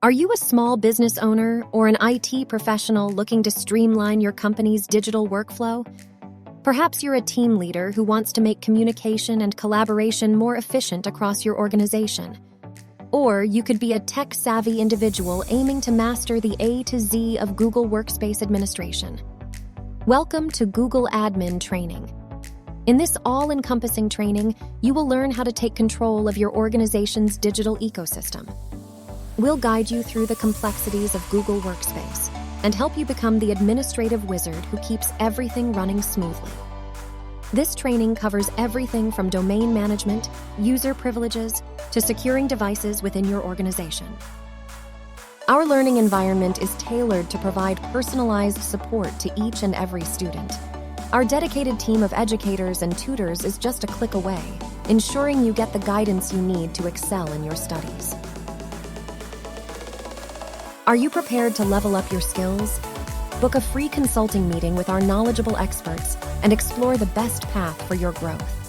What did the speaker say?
Are you a small business owner or an IT professional looking to streamline your company's digital workflow? Perhaps you're a team leader who wants to make communication and collaboration more efficient across your organization. Or you could be a tech-savvy individual aiming to master the A to Z of Google Workspace administration. Welcome to Google Admin Training. In this all-encompassing training, you will learn how to take control of your organization's digital ecosystem. We'll guide you through the complexities of Google Workspace and help you become the administrative wizard who keeps everything running smoothly. This training covers everything from domain management, user privileges, to securing devices within your organization. Our learning environment is tailored to provide personalized support to each and every student. Our dedicated team of educators and tutors is just a click away, ensuring you get the guidance you need to excel in your studies. Are you prepared to level up your skills? Book a free consulting meeting with our knowledgeable experts and explore the best path for your growth.